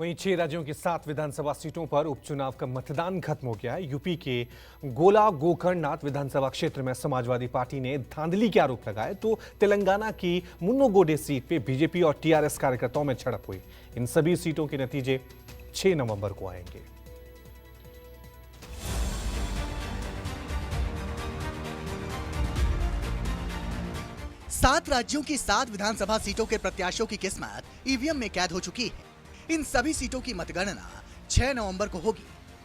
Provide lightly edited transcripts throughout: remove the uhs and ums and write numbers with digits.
वहीं 6 राज्यों की 7 विधानसभा सीटों पर उपचुनाव का मतदान खत्म हो गया है। यूपी के गोला गोकर्णनाथ विधानसभा क्षेत्र में समाजवादी पार्टी ने धांधली के आरोप लगाए, तो तेलंगाना की मुन्नोगोडे सीट पे बीजेपी और टीआरएस कार्यकर्ताओं में झड़प हुई। इन सभी सीटों के नतीजे 6 नवंबर को आएंगे। सात राज्यों की 7 विधानसभा सीटों के प्रत्याशियों की किस्मत ईवीएम में कैद हो चुकी है। इन सभी सीटों की मतगणना 6 नवंबर को होगी।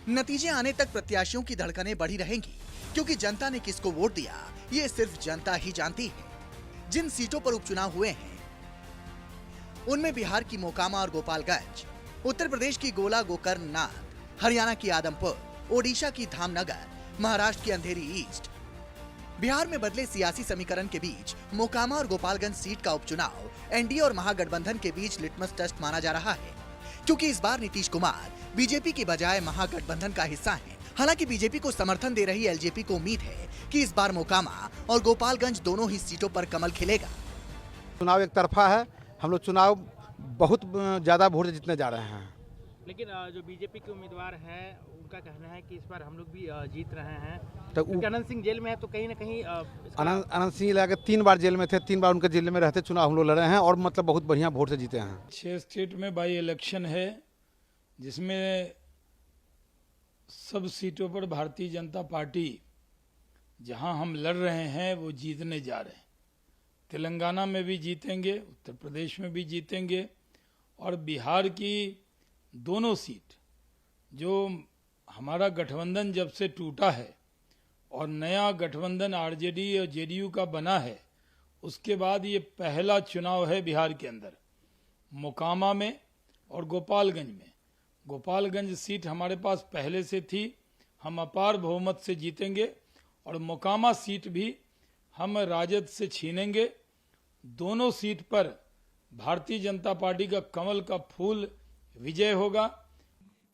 नतीजे आने तक प्रत्याशियों की धड़कनें बढ़ी रहेंगी, क्योंकि जनता ने किसको वोट दिया ये सिर्फ जनता ही जानती है। जिन सीटों पर उपचुनाव हुए हैं उनमें बिहार की मोकामा और गोपालगंज, उत्तर प्रदेश की गोला गोकर्णनाथ, हरियाणा की आदमपुर, ओडिशा की धामनगर, महाराष्ट्र की अंधेरी ईस्ट। बिहार में बदले सियासी समीकरण के बीच मोकामा और गोपालगंज सीट का उपचुनाव एनडीए और महागठबंधन के बीच लिटमस टेस्ट माना जा रहा है, क्योंकि इस बार नीतीश कुमार बीजेपी के बजाय महागठबंधन का हिस्सा हैं। हालांकि बीजेपी को समर्थन दे रही एलजेपी को उम्मीद है कि इस बार मोकामा और गोपालगंज दोनों ही सीटों पर कमल खिलेगा। चुनाव एक तरफा है, हम लोग चुनाव बहुत ज्यादा वोट से जीतने जा रहे हैं। लेकिन जो बीजेपी के उम्मीदवार हैं उनका कहना है कि इस बार हम लोग भी जीत रहे हैं। तो अनंत सिंह जेल में है, तो कहीं ना कहीं अनंत सिंह लगा 3 बार जेल में थे, 3 बार उनके जेल में रहते चुनाव हम लोग लड़े हैं और मतलब बहुत बढ़िया वोट से जीते हैं। 6 स्टेट में बाई इलेक्शन है, जिसमें सब सीटों पर भारतीय जनता पार्टी जहां हम लड़ रहे हैं वो जीतने जा रहे हैं। तेलंगाना में भी जीतेंगे, उत्तर प्रदेश में भी जीतेंगे और बिहार की दोनों सीट जो हमारा गठबंधन जब से टूटा है और नया गठबंधन आरजेडी और जेडीयू का बना है, उसके बाद ये पहला चुनाव है बिहार के अंदर। मोकामा में और गोपालगंज में, गोपालगंज सीट हमारे पास पहले से थी, हम अपार बहुमत से जीतेंगे और मोकामा सीट भी हम राजद से छीनेंगे। दोनों सीट पर भारतीय जनता पार्टी का कमल का फूल विजय होगा।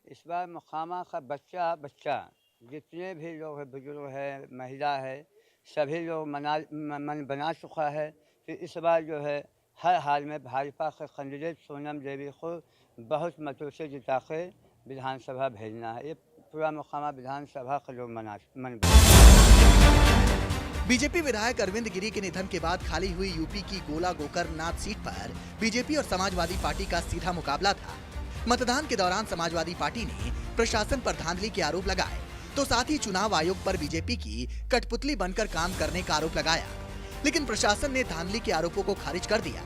इस बार मोकामा का बच्चा जितने भी लोग हैं, बुजुर्ग है, महिला है, सभी लोग मन बना चुका है कि इस बार जो है हर हाल में भाजपा के कैंडिडेट सोनम देवी को बहुत मतों से जिता के विधानसभा भेजना है। ये पूरा मोकामा विधानसभा का लोग मन बीजेपी विधायक अरविंद गिरी के निधन के बाद खाली हुई यूपी की गोला गोकर्णनाथ सीट पर बीजेपी और समाजवादी पार्टी का सीधा मुकाबला था। मतदान के दौरान समाजवादी पार्टी ने प्रशासन पर धांधली के आरोप लगाए, तो साथ ही चुनाव आयोग पर बीजेपी की कठपुतली बनकर काम करने का आरोप लगाया, लेकिन प्रशासन ने धांधली के आरोपों को खारिज कर दिया।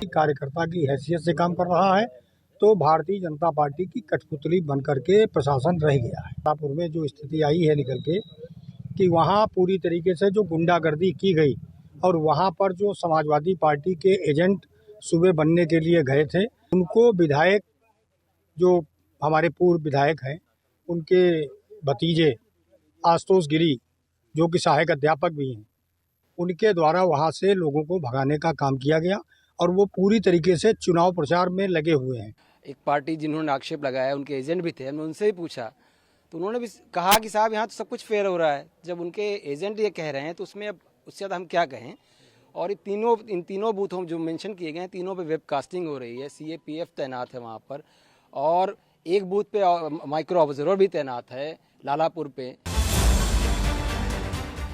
कार्यकर्ता की हैसियत से काम कर रहा है, तो भारतीय जनता पार्टी की कठपुतली बनकर के प्रशासन रह गया है। शाहपुर में जो स्थिति आई है निकल के कि वहाँ पूरी तरीके से जो गुंडागर्दी की गई और वहाँ पर जो समाजवादी पार्टी के एजेंट सूबे बनने के लिए गए थे, उनको विधायक जो हमारे पूर्व विधायक हैं उनके भतीजे आशुतोष गिरी जो कि सहायक अध्यापक भी हैं, उनके द्वारा वहाँ से लोगों को भगाने का काम किया गया और वो पूरी तरीके से चुनाव प्रचार में लगे हुए हैं। एक पार्टी जिन्होंने आक्षेप लगाया, उनके एजेंट भी थे, हमने उनसे भी पूछा तो उन्होंने भी कहा कि साहब यहाँ तो सब कुछ फेयर हो रहा है। जब उनके एजेंट ये कह रहे हैं तो उसमें अब उससे ज़्यादा हम क्या कहें। और इन तीनों बूथों जो मेंशन किए गए हैं, तीनों पे वेबकास्टिंग हो रही है, सीएपीएफ तैनात है वहाँ पर और एक बूथ पे माइक्रो ऑब्जर्वर भी तैनात है लालापुर पे।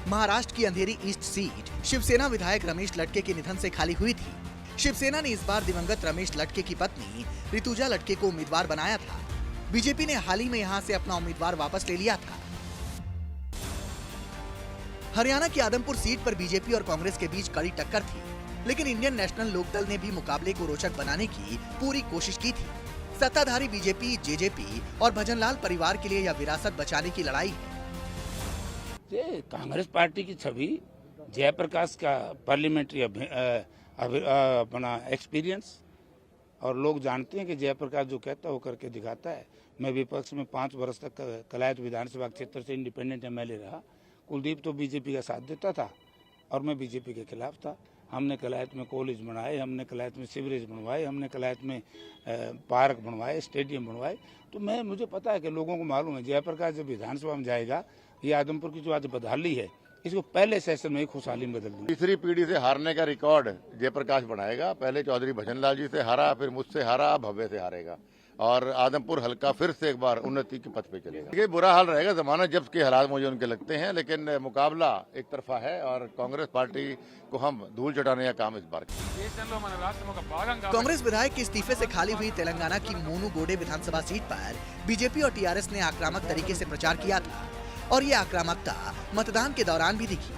महाराष्ट्र की अंधेरी ईस्ट सीट शिवसेना विधायक रमेश लटके के निधन से खाली हुई थी। शिवसेना ने इस बार दिवंगत रमेश लटके की पत्नी ऋतुजा लटके को उम्मीदवार बनाया था। बीजेपी ने हाल ही में यहां से अपना उम्मीदवार वापस ले लिया था। हरियाणा की आदमपुर सीट पर बीजेपी और कांग्रेस के बीच कड़ी टक्कर थी, लेकिन इंडियन नेशनल लोकदल ने भी मुकाबले को रोचक बनाने की पूरी कोशिश की थी। सत्ताधारी बीजेपी, जेजेपी और भजनलाल परिवार के लिए यह विरासत बचाने की लड़ाई है। कांग्रेस पार्टी की छवि, जयप्रकाश का पार्लियामेंट्री अपना एक्सपीरियंस, और लोग जानते हैं कि जयप्रकाश जो कहता है वो करके दिखाता है। मैं विपक्ष में 5 वर्ष तक कलायत विधानसभा क्षेत्र से इंडिपेंडेंट एमएलए रहा। कुलदीप तो बीजेपी का साथ देता था और मैं बीजेपी के खिलाफ था। हमने कलायत में कॉलेज बनाए, हमने कलायत में सीवरेज बनवाए, हमने कलायत में पार्क बनवाए, स्टेडियम बनवाए। तो मुझे पता है कि लोगों को मालूम है जयप्रकाश जब विधानसभा में जाएगा, ये आदमपुर की जो आज बदहाली है इसको पहले सेशन में खुशहाली में बदल दूंगा। तीसरी पीढ़ी से हारने का रिकॉर्ड जयप्रकाश बनाएगा। पहले चौधरी भजनलाल जी से हारा, फिर मुझसे हारा, भव्य से हारेगा। और आदमपुर हल्का फिर से एक बार उन्नति के पथ पे चलेगा। ये बुरा हाल रहेगा, जमाना जब्त के हालात मुझे उनके लगते हैं, लेकिन मुकाबला एक तरफा है और कांग्रेस पार्टी को हम धूल चटाने का काम इस बार कांग्रेस विधायक के इस्तीफे से खाली हुई तेलंगाना की मुनुगोडे विधानसभा सीट पर बीजेपी और टीआरएस ने आक्रामक तरीके से प्रचार किया था और ये आक्रामकता मतदान के दौरान भी दिखी।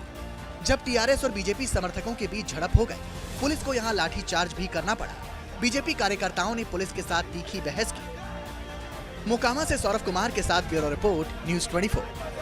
जब टीआरएस और बीजेपी समर्थकों के बीच झड़प हो गई, पुलिस को यहां लाठीचार्ज भी करना पड़ा। बीजेपी कार्यकर्ताओं ने पुलिस के साथ तीखी बहस की। मोकामा से सौरभ कुमार के साथ ब्यूरो रिपोर्ट, न्यूज़ 24।